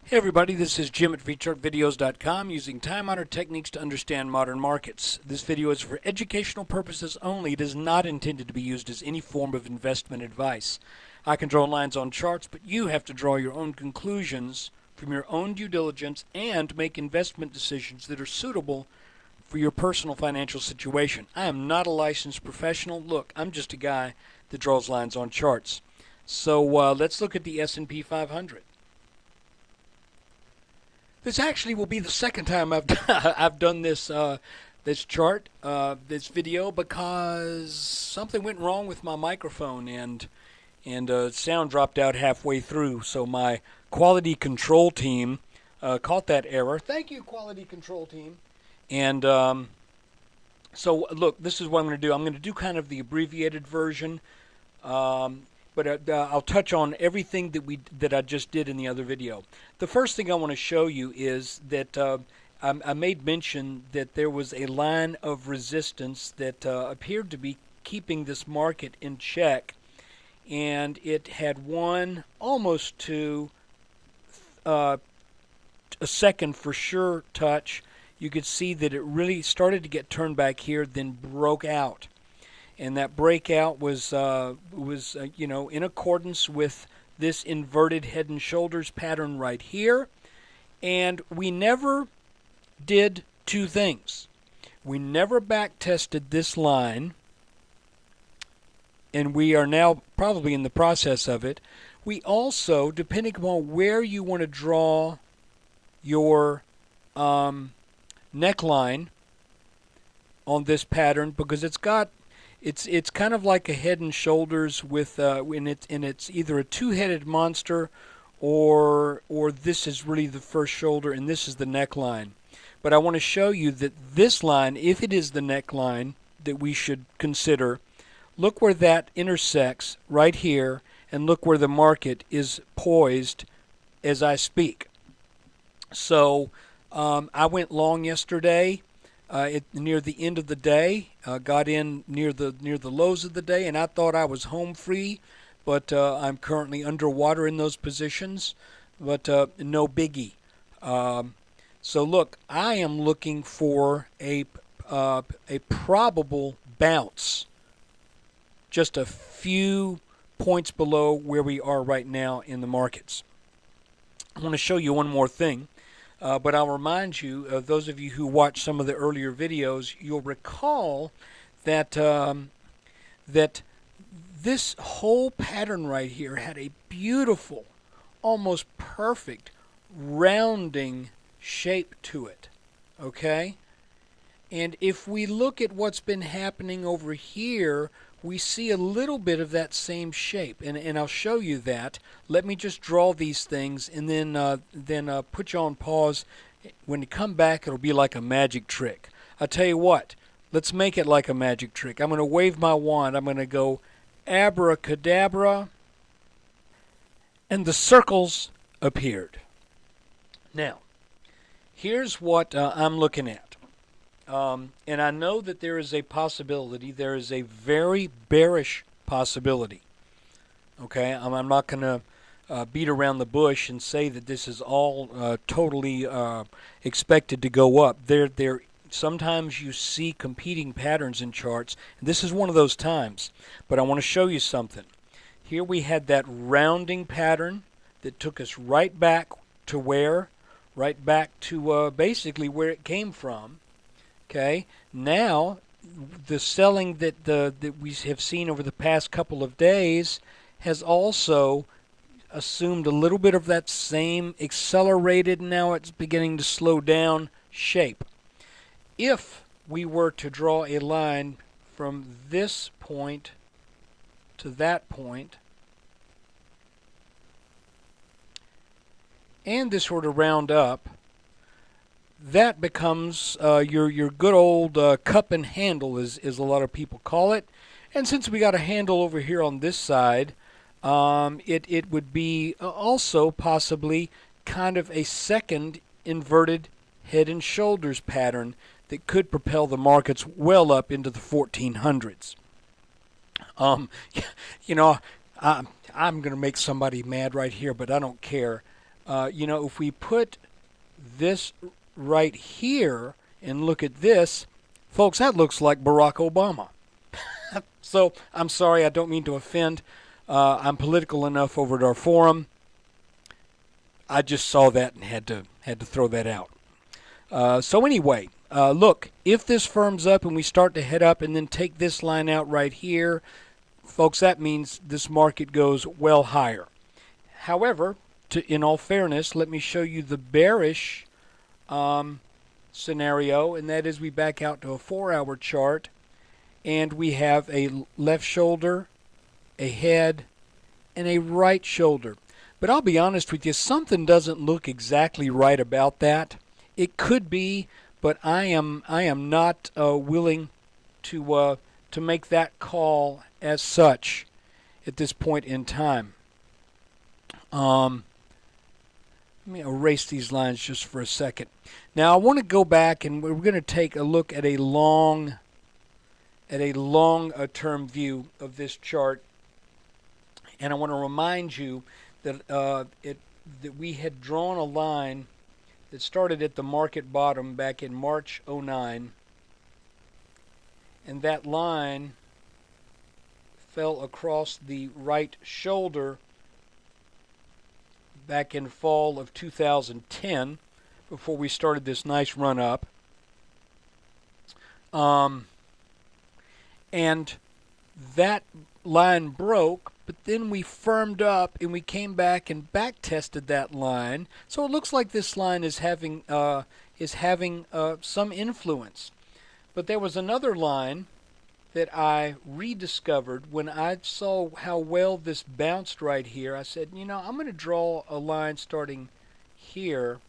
Hey everybody, this is Jim at VChartVideos.com using time-honored techniques to understand modern markets. This video is for educational purposes only. It is not intended to be used as any form of investment advice. I can draw lines on charts, but you have to draw your own conclusions from your own due diligence and make investment decisions that are suitable for your personal financial situation. I am not a licensed professional. Look, I'm just a guy that draws lines on charts. So let's look at the S&P 500. This actually will be the second time I've done this this chart, this video, because something went wrong with my microphone and sound dropped out halfway through. So my quality control team caught that error. Thank you, quality control team. And so look, this is what I'm going to do. I'm going to do kind of the abbreviated version. But I'll touch on everything that I just did in the other video. The first thing I want to show you is that I made mention that there was a line of resistance that appeared to be keeping this market in check, and it had one almost to a second for sure touch. You could see that it really started to get turned back here, then broke out. And that breakout was in accordance with this inverted head and shoulders pattern right here. And we never did two things. We never back tested this line, and we are now probably in the process of it. We also, depending upon where you want to draw your neckline on this pattern, because it's kind of like a head and shoulders with and it's either a two-headed monster or this is really the first shoulder and this is the neckline. But I want to show you that this line, if it is the neckline that we should consider, look where that intersects right here, and look where the market is poised as I speak. So I went long yesterday. Near the end of the day, got in near the lows of the day, and I thought I was home free, but I'm currently underwater in those positions, but no biggie. So look, I am looking for a probable bounce, just a few points below where we are right now in the markets. I want to show you one more thing. But I'll remind you, those of you who watched some of the earlier videos, you'll recall that that this whole pattern right here had a beautiful, almost perfect, rounding shape to it. Okay? And if we look at what's been happening over here, we see a little bit of that same shape, and I'll show you that. Let me just draw these things, and then put you on pause. When you come back, it'll be like a magic trick. I'll tell you what, let's make it like a magic trick. I'm going to wave my wand. I'm going to go abracadabra, and the circles appeared. Now, here's what I'm looking at. And I know that there is a possibility, there is a very bearish possibility. Okay, I'm not going to beat around the bush and say that this is all totally expected to go up. Sometimes you see competing patterns in charts, and this is one of those times. But I want to show you something. Here we had that rounding pattern that took us right back to where? Right back to basically where it came from. Okay, now the selling that we have seen over the past couple of days has also assumed a little bit of that same accelerated, now it's beginning to slow down shape. If we were to draw a line from this point to that point, and this were to round up, that becomes your good old cup and handle, as a lot of people call it. And since we got a handle over here on this side, it would be also possibly kind of a second inverted head and shoulders pattern that could propel the markets well up into the 1400s. You know, I'm going to make somebody mad right here, but I don't care. You know, if we put this right here and look at this, folks, that looks like Barack Obama. So I'm sorry, I don't mean to offend. I'm political enough over at our forum. I just saw that and had to throw that out. So anyway, look, if this firms up and we start to head up and then take this line out right here, folks, that means this market goes well higher. However, in all fairness, let me show you the bearish scenario, and that is we back out to a 4-hour chart, and we have a left shoulder, a head, and a right shoulder. But I'll be honest with you, something doesn't look exactly right about that. It could be, but I am not willing to make that call as such at this point in time. Let me erase these lines just for a second. Now I want to go back and we're going to take a look at a long term view of this chart, and I want to remind you that that we had drawn a line that started at the market bottom back in March 09, and that line fell across the right shoulder back in fall of 2010 before we started this nice run up. And that line broke, but then we firmed up and we came back and back tested that line. So it looks like this line is having some influence. But there was another line that I rediscovered when I saw how well this bounced right here. I said, you know, I'm going to draw a line starting here,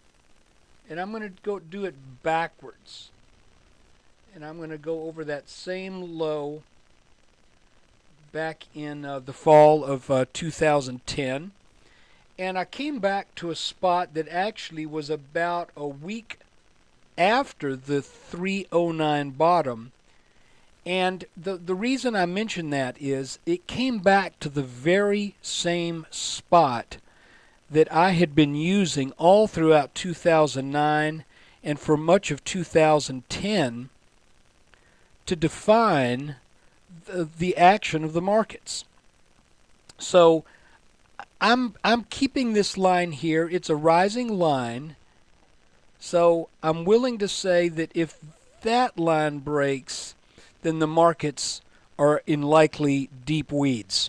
and I'm going to go do it backwards. And I'm going to go over that same low back in the fall of 2010. And I came back to a spot that actually was about a week after the 309 bottom. And the reason I mention that is it came back to the very same spot that I had been using all throughout 2009 and for much of 2010 to define the action of the markets. So I'm keeping this line here. It's a rising line. So I'm willing to say that if that line breaks, then the markets are in likely deep weeds.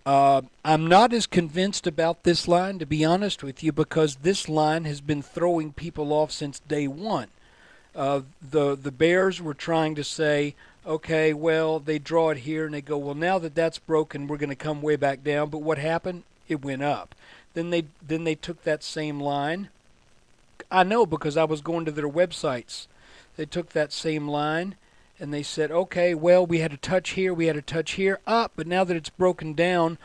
I'm not as convinced about this line, to be honest with you, because this line has been throwing people off since day one. The bears were trying to say, okay, well, they draw it here and they go, well, now that that's broken, we're going to come way back down. But what happened? It went up. Then they took that same line. I know because I was going to their websites. They took that same line and they said, okay, well, we had a touch here, we had a touch here, but now that it's broken down,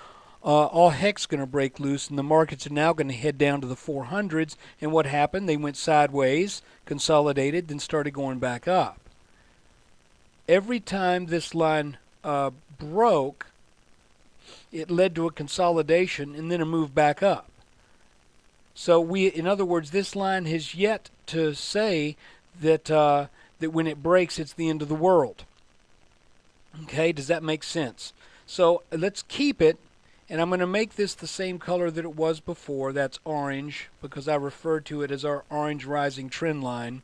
all heck's going to break loose, and the markets are now going to head down to the 400s. And what happened? They went sideways, consolidated, then started going back up. Every time this line broke, it led to a consolidation and then a move back up. So in other words, this line has yet to say that that when it breaks, it's the end of the world. Okay, does that make sense? So let's keep it, and I'm going to make this the same color that it was before. That's orange, because I referred to it as our orange rising trend line.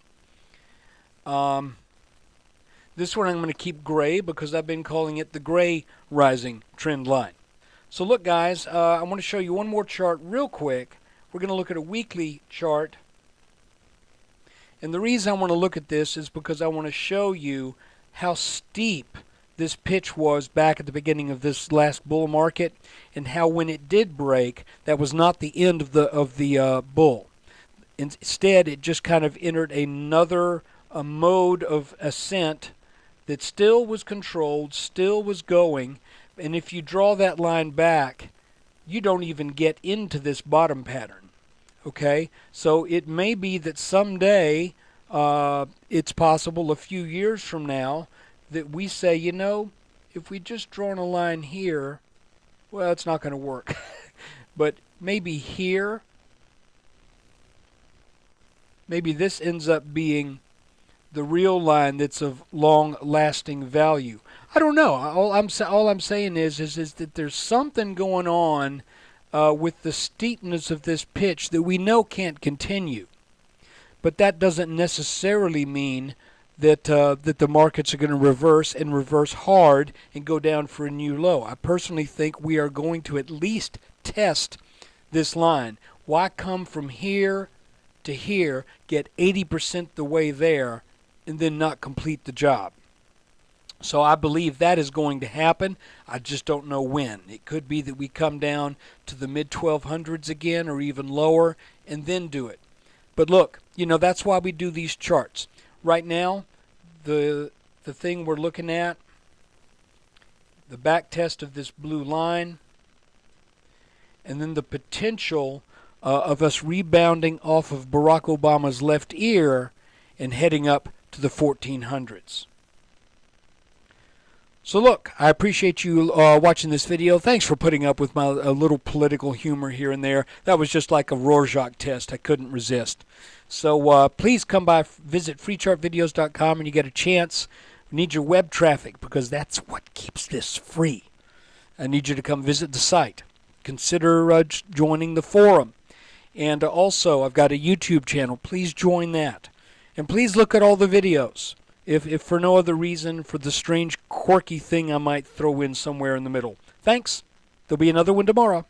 This one I'm going to keep gray because I've been calling it the gray rising trend line. So look, guys, I want to show you one more chart real quick. We're going to look at a weekly chart. And the reason I want to look at this is because I want to show you how steep this pitch was back at the beginning of this last bull market, and how when it did break, that was not the end of the bull. Instead, it just kind of entered another mode of ascent that still was controlled, still was going, and if you draw that line back, you don't even get into this bottom pattern. Okay, so it may be that someday, it's possible a few years from now, that we say, you know, if we just drawn a line here, well, it's not going to work. But maybe here, maybe this ends up being the real line that's of long-lasting value. I don't know. All I'm saying is that there's something going on with the steepness of this pitch that we know can't continue. But that doesn't necessarily mean that that the markets are going to reverse and reverse hard and go down for a new low. I personally think we are going to at least test this line. Why come from here to here, get 80% the way there, and then not complete the job? So I believe that is going to happen. I just don't know when. It could be that we come down to the mid-1200s again or even lower and then do it. But look, you know, that's why we do these charts. Right now, the thing we're looking at, the back test of this blue line, and then the potential of us rebounding off of Barack Obama's left ear and heading up to the 1400s. So look, I appreciate you watching this video. Thanks for putting up with my little political humor here and there. That was just like a Rorschach test. I couldn't resist. So please come by, visit freechartvideos.com, and you get a chance. We need your web traffic because that's what keeps this free. I need you to come visit the site. Consider joining the forum. And also, I've got a YouTube channel. Please join that. And please look at all the videos. If for no other reason, for the strange, quirky thing I might throw in somewhere in the middle. Thanks. There'll be another one tomorrow.